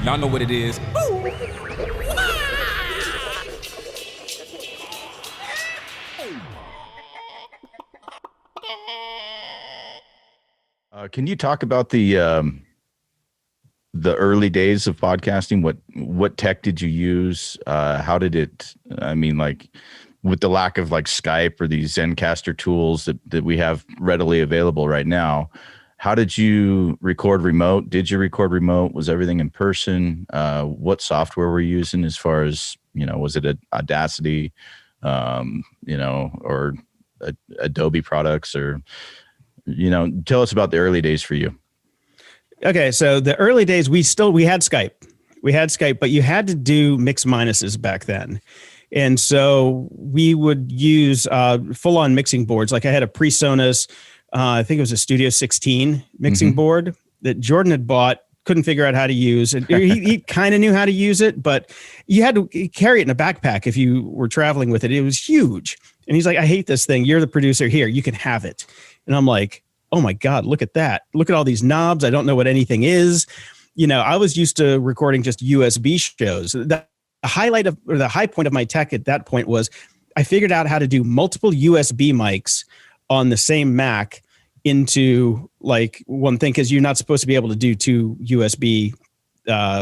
Y'all know what it is. Can you talk about the early days of podcasting? What tech did you use? How did it? I mean, like with the lack of like Skype or these Zencaster tools that we have readily available right now, how did you record remote? Did you record remote? Was everything in person? What software were you using as far as, was it Audacity, or Adobe products or, tell us about the early days for you. Okay. So the early days, we had Skype. But you had to do mix minuses back then. And so we would use full on mixing boards. Like I had a PreSonus, I think it was a Studio 16 mixing board that Jordan had bought, couldn't figure out how to use it. He kind of knew how to use it, but you had to carry it in a backpack if you were traveling with it. It was huge. And he's like, I hate this thing. You're the producer here. You can have it. And I'm like, oh my God, look at that. Look at all these knobs. I don't know what anything is. I was used to recording just USB shows. The highlight of, or the high point of my tech at that point was I figured out how to do multiple USB mics on the same Mac into like one thing, because you're not supposed to be able to do two USB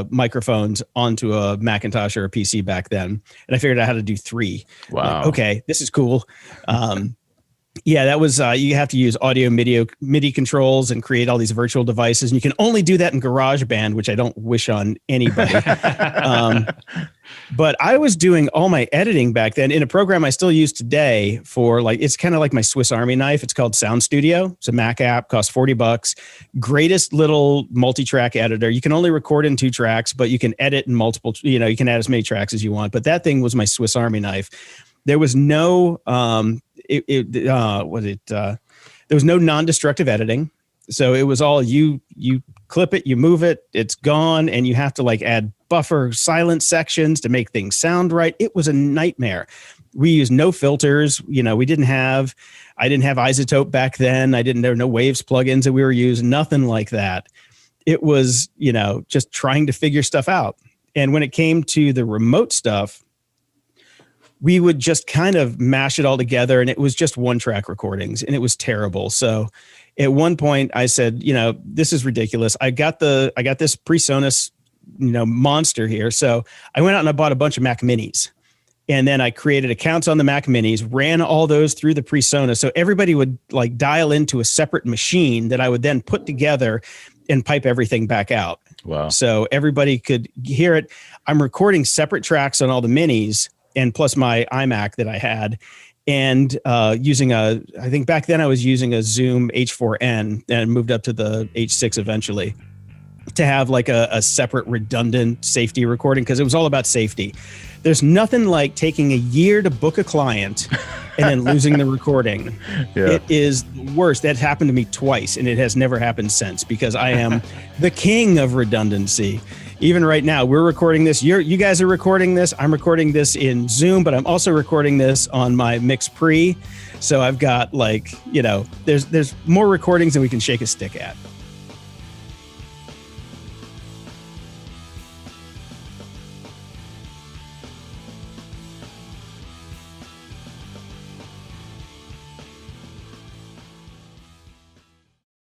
microphones onto a Macintosh or a PC back then. And I figured out how to do three. Wow. Like, okay, this is cool. Yeah, that was, you have to use audio MIDI controls and create all these virtual devices. And you can only do that in GarageBand, which I don't wish on anybody. But I was doing all my editing back then in a program I still use today for like, it's kind of like my Swiss Army knife. It's called Sound Studio. It's a Mac app, costs $40. Greatest little multi-track editor. You can only record in 2 tracks, but you can edit in multiple, you can add as many tracks as you want. But that thing was my Swiss Army knife. There was no, there was no non-destructive editing. So it was all you clip it, you move it, it's gone. And you have to like add buffer silent sections to make things sound right. It was a nightmare. We used no filters. I didn't have Isotope back then. There were no Waves plugins that we were using, nothing like that. It was, just trying to figure stuff out. And when it came to the remote stuff, we would just kind of mash it all together, and it was just 1-track recordings, and it was terrible. So at one point I said, this is ridiculous. I got this PreSonus, monster here. So I went out and I bought a bunch of Mac Minis, and then I created accounts on the Mac Minis, ran all those through the PreSonus. So everybody would like dial into a separate machine that I would then put together and pipe everything back out. Wow. So everybody could hear it. I'm recording separate tracks on all the Minis, and plus my iMac that I had, and using I think back then I was using a Zoom H4n and moved up to the H6 eventually to have like a separate redundant safety recording, because it was all about safety. There's nothing like taking a year to book a client and then losing the recording. Yeah. It is the worst. That happened to me twice, and it has never happened since, because I am the king of redundancy. Even right now, we're recording this. You guys are recording this. I'm recording this in Zoom, but I'm also recording this on my Mix Pre. So I've got like, there's more recordings than we can shake a stick at.